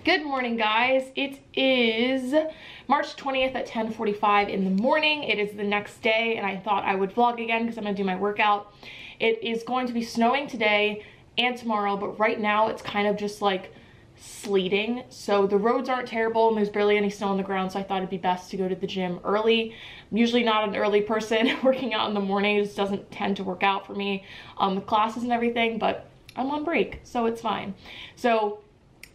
Good morning, guys. It is March 20th at 10:45 in the morning. It is the next day, and I thought I would vlog again because I'm gonna do my workout. It is going to be snowing today and tomorrow, but right now it's kind of just like sleeting. So the roads aren't terrible and there's barely any snow on the ground, so I thought it'd be best to go to the gym early. I'm usually not an early person. Working out in the morning just doesn't tend to work out for me with classes and everything, but I'm on break, so it's fine. So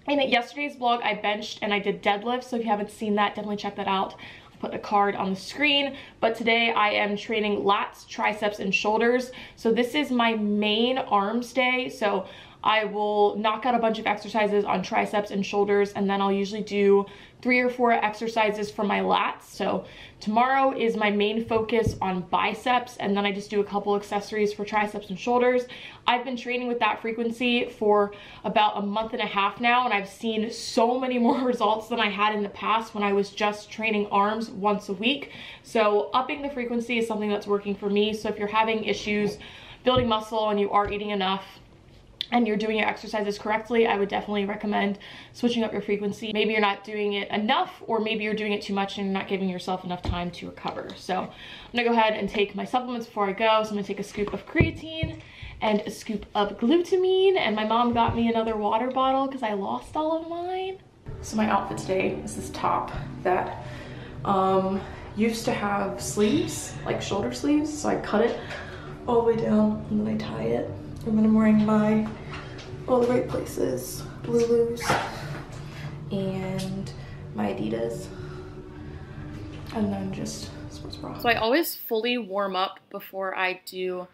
in yesterday's vlog, I benched and I did deadlifts, so if you haven't seen that, definitely check that out. I'll put a card on the screen. But today I am training lats, triceps, and shoulders. So this is my main arms day. So I will knock out a bunch of exercises on triceps and shoulders, and then I'll usually do 3 or 4 exercises for my lats. So tomorrow is my main focus on biceps, and then I just do a couple accessories for triceps and shoulders. I've been training with that frequency for about a month and a half now, and I've seen so many more results than I had in the past when I was just training arms once a week. So upping the frequency is something that's working for me. So if you're having issues building muscle and you are eating enough and you're doing your exercises correctly, I would definitely recommend switching up your frequency. Maybe you're not doing it enough, or maybe you're doing it too much and you're not giving yourself enough time to recover. So I'm gonna go ahead and take my supplements before I go. So I'm gonna take a scoop of creatine and a scoop of glutamine, and my mom got me another water bottle because I lost all of mine. So my outfit today is this top that used to have sleeves, like shoulder sleeves, so I cut it all the way down and then I tie it. And then I'm wearing my all the right places, Lulu's and my Adidas, and then just sports bra. So I always fully warm up before I do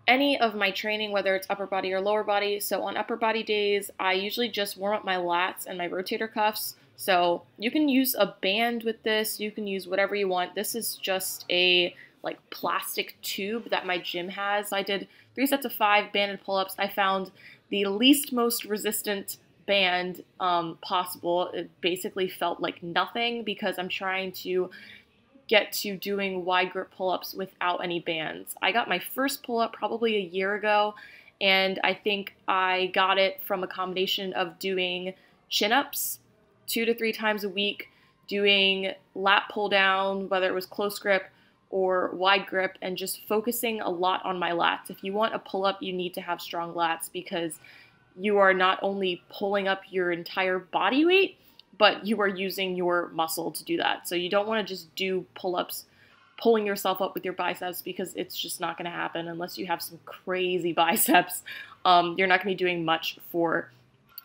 any of my training, whether it's upper body or lower body. So on upper body days, I usually just warm up my lats and my rotator cuffs. So you can use a band with this, you can use whatever you want. This is just a like plastic tube that my gym has. I did 3 sets of 5 banded pull-ups. I found the least most resistant band possible. It basically felt like nothing because I'm trying to get to doing wide grip pull-ups without any bands. I got my first pull-up probably a year ago, and I think I got it from a combination of doing chin-ups 2 to 3 times a week, doing lat pull down, whether it was close grip or wide grip, and just focusing a lot on my lats. If you want a pull-up, you need to have strong lats because you are not only pulling up your entire body weight, but you are using your muscle to do that. So you don't want to just do pull-ups pulling yourself up with your biceps, because it's just not going to happen unless you have some crazy biceps. You're not going to be doing much for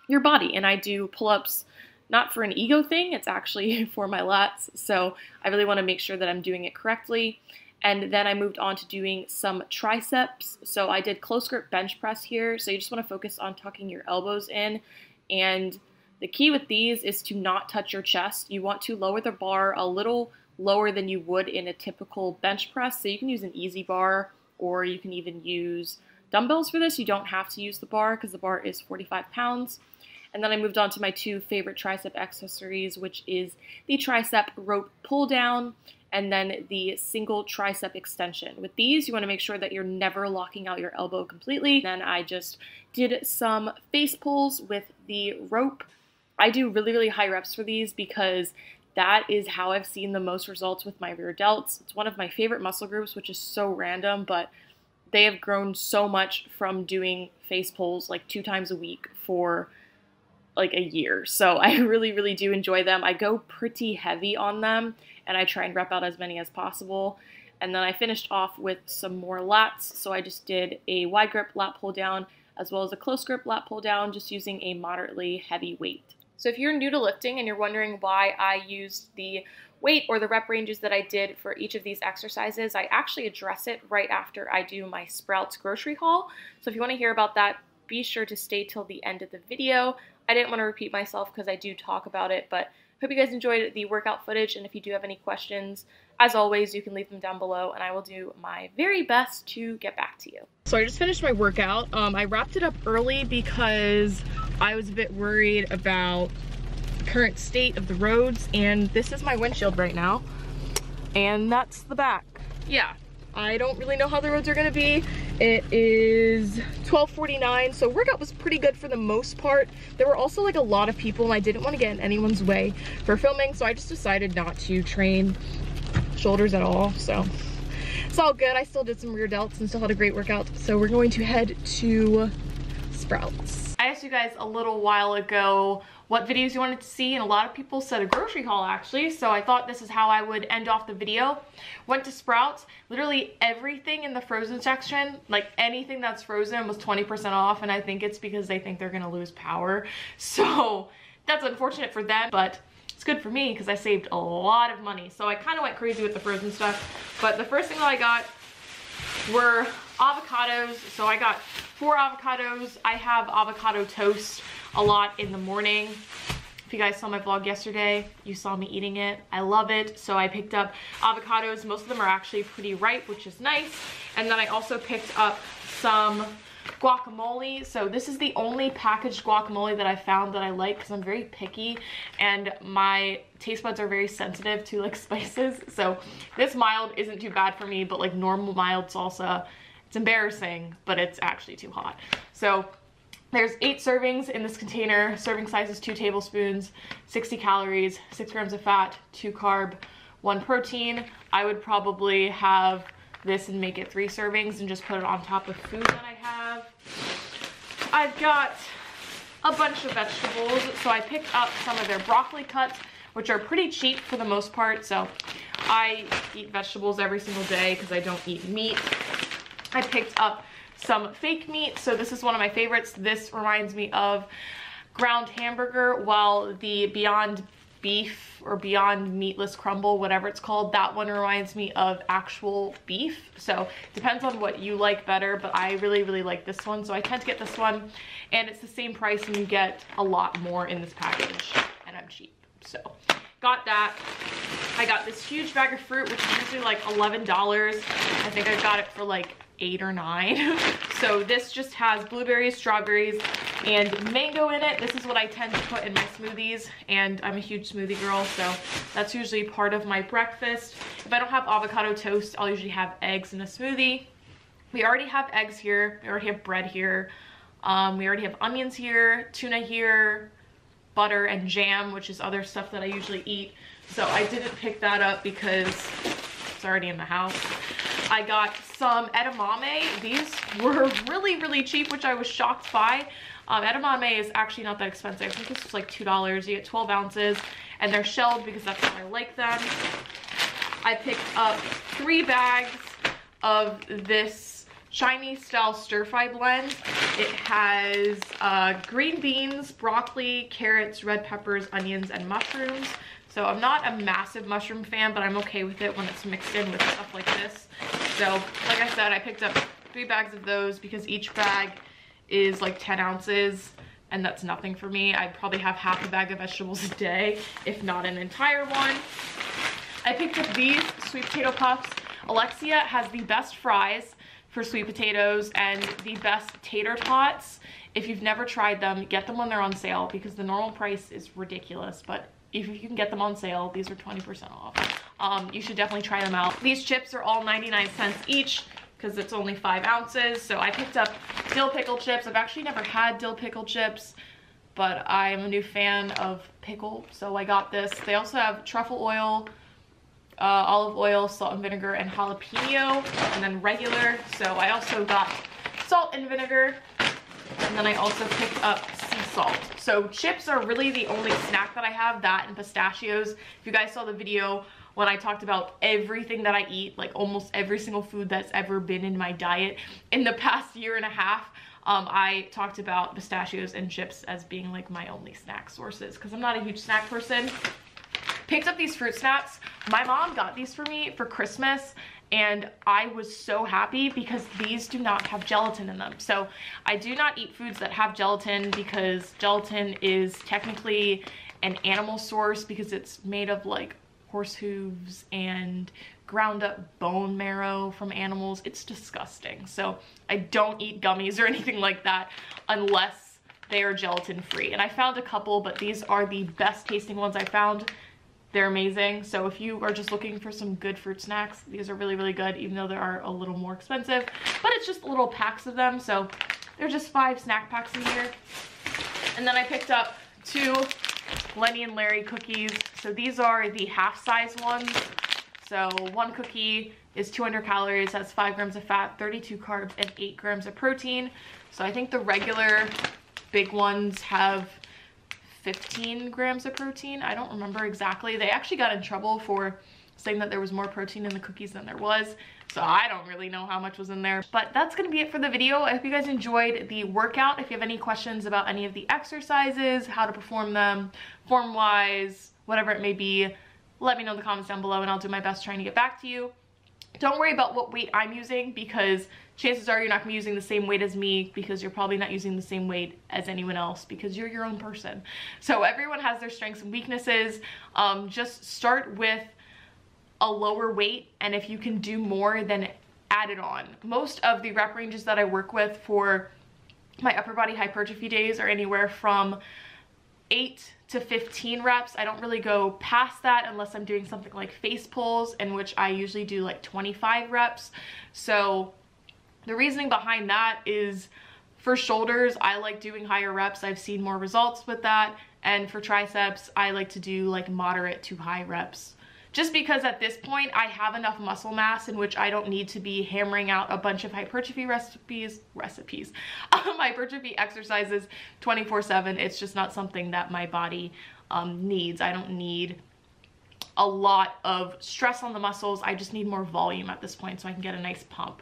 your body. And I do pull-ups not for an ego thing, it's actually for my lats. So I really want to make sure that I'm doing it correctly. And then I moved on to doing some triceps. So I did close grip bench press here. So you just want to focus on tucking your elbows in. And the key with these is to not touch your chest. You want to lower the bar a little lower than you would in a typical bench press. So you can use an easy bar, or you can even use dumbbells for this. You don't have to use the bar because the bar is 45 pounds. And then I moved on to my 2 favorite tricep accessories, which is the tricep rope pull down and then the single tricep extension. With these, you want to make sure that you're never locking out your elbow completely. Then I just did some face pulls with the rope. I do really, really high reps for these because that is how I've seen the most results with my rear delts. It's one of my favorite muscle groups, which is so random, but they have grown so much from doing face pulls like 2 times a week for like a year. So I really, really do enjoy them. I go pretty heavy on them and I try and rep out as many as possible. And then I finished off with some more lats. So I just did a wide grip lat pull down as well as a close grip lat pull down, just using a moderately heavy weight. So if you're new to lifting and you're wondering why I used the weight or the rep ranges that I did for each of these exercises, I actually address it right after I do my Sprouts grocery haul. So if you want to hear about that, be sure to stay till the end of the video. I didn't want to repeat myself because I do talk about it, but hope you guys enjoyed the workout footage, and if you do have any questions, as always, you can leave them down below and I will do my very best to get back to you. So I just finished my workout. I wrapped it up early because I was a bit worried about the current state of the roads, and this is my windshield right now, and that's the back. Yeah, I don't really know how the roads are gonna be. It is 12:49, so workout was pretty good for the most part. There were also like a lot of people and I didn't want to get in anyone's way for filming, so I just decided not to train shoulders at all. So it's all good. I still did some rear delts and still had a great workout. So we're going to head to Sprouts. I asked you guys a little while ago what videos you wanted to see, and a lot of people said a grocery haul actually, so I thought this is how I would end off the video. Went to Sprouts, literally everything in the frozen section, like anything that's frozen was 20% off, and I think it's because they think they're gonna lose power. So that's unfortunate for them, but it's good for me because I saved a lot of money. So I kind of went crazy with the frozen stuff, but the first thing that I got were avocados. So I got 4 avocados. I have avocado toast a lot in the morning. If you guys saw my vlog yesterday, you saw me eating it. I love it. So I picked up avocados. Most of them are actually pretty ripe, which is nice. And then I also picked up some guacamole. So this is the only packaged guacamole that I found that I like because I'm very picky and my taste buds are very sensitive to like spices. So this mild isn't too bad for me, but like normal mild salsa, it's embarrassing, but it's actually too hot. So there's 8 servings in this container. Serving size is 2 tablespoons, 60 calories, 6 grams of fat, 2 carb, 1 protein. I would probably have this and make it 3 servings and just put it on top of food that I have. I've got a bunch of vegetables. So I picked up some of their broccoli cuts, which are pretty cheap for the most part. So I eat vegetables every single day because I don't eat meat. I picked up some fake meat. So this is one of my favorites. This reminds me of ground hamburger, while the Beyond Beef or Beyond Meatless Crumble, whatever it's called, that one reminds me of actual beef. So it depends on what you like better, but I really like this one. So I tend to get this one, and it's the same price and you get a lot more in this package, and I'm cheap. So got that. I got this huge bag of fruit, which is usually like $11. I think I got it for like 8 or 9. So this just has blueberries, strawberries, and mango in it. This is what I tend to put in my smoothies, and I'm a huge smoothie girl, so that's usually part of my breakfast. If I don't have avocado toast, I'll usually have eggs in a smoothie. We already have eggs here. We already have bread here. We already have onions here, tuna here, butter and jam, which is other stuff that I usually eat. So I didn't pick that up because it's already in the house. I got some edamame. These were really cheap, which I was shocked by. Edamame is actually not that expensive. I think this was like $2. You get 12 ounces, and they're shelled because that's how I like them. I picked up 3 bags of this Chinese style stir-fry blend. It has green beans, broccoli, carrots, red peppers, onions, and mushrooms. So I'm not a massive mushroom fan, but I'm okay with it when it's mixed in with stuff like this. So like I said, I picked up 3 bags of those because each bag is like 10 ounces, and that's nothing for me. I'd probably have half a bag of vegetables a day, if not an entire one. I picked up these sweet potato puffs. Alexia has the best fries for sweet potatoes and the best tater tots. If you've never tried them, get them when they're on sale because the normal price is ridiculous, but if you can get them on sale, these are 20% off. You should definitely try them out. These chips are all 99 cents each because it's only 5 ounces. So I picked up dill pickle chips. I've actually never had dill pickle chips, but I'm a new fan of pickle, so I got this. They also have truffle oil, olive oil, salt and vinegar, and jalapeno, and then regular. So I also got salt and vinegar, and then I also picked up sea salt. So chips are really the only snack that I have, that and pistachios. If you guys saw the video when I talked about everything that I eat, like almost every single food that's ever been in my diet in the past year and a half, I talked about pistachios and chips as being like my only snack sources because I'm not a huge snack person. Picked up these fruit snacks. My mom got these for me for Christmas, and I was so happy because these do not have gelatin in them. So I do not eat foods that have gelatin because gelatin is technically an animal source because it's made of like horse hooves and ground up bone marrow from animals. It's disgusting. So I don't eat gummies or anything like that unless they are gelatin free. And I found a couple, but these are the best tasting ones I found. they're amazing. So if you are just looking for some good fruit snacks, these are really, really good, even though they are a little more expensive. But it's just little packs of them, so they're just 5 snack packs in here. And then I picked up 2 Lenny and Larry cookies. So these are the half-size ones. So one cookie is 200 calories, has 5 grams of fat, 32 carbs, and 8 grams of protein. So I think the regular big ones have 15 grams of protein. I don't remember exactly. They actually got in trouble for saying that there was more protein in the cookies than there was. So I don't really know how much was in there. But that's gonna be it for the video. I hope you guys enjoyed the workout. If you have any questions about any of the exercises, how to perform them, form-wise, whatever it may be, let me know in the comments down below and I'll do my best trying to get back to you. Don't worry about what weight I'm using, because chances are you're not gonna be using the same weight as me, because you're probably not using the same weight as anyone else, because you're your own person. So everyone has their strengths and weaknesses. Just start with a lower weight, and if you can do more, then add it on. Most of the rep ranges that I work with for my upper body hypertrophy days are anywhere from 8 to 15 reps. I don't really go past that unless I'm doing something like face pulls, in which I usually do like 25 reps. So the reasoning behind that is, for shoulders, I like doing higher reps. I've seen more results with that. And for triceps, I like to do like moderate to high reps. Just because at this point I have enough muscle mass in which I don't need to be hammering out a bunch of hypertrophy hypertrophy exercises 24/7. It's just not something that my body needs. I don't need a lot of stress on the muscles. I just need more volume at this point so I can get a nice pump.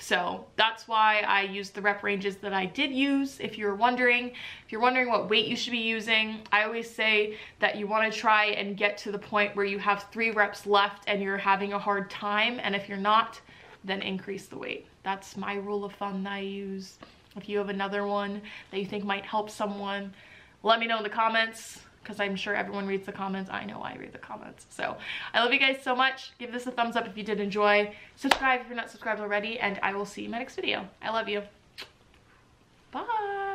So that's why I used the rep ranges that I did use. If you're wondering what weight you should be using, I always say that you want to try and get to the point where you have 3 reps left and you're having a hard time. And if you're not, then increase the weight. That's my rule of thumb that I use. If you have another one that you think might help someone, let me know in the comments, because I'm sure everyone reads the comments. I know I read the comments. So I love you guys so much. Give this a thumbs up if you did enjoy. Subscribe if you're not subscribed already, and I will see you in my next video. I love you. Bye.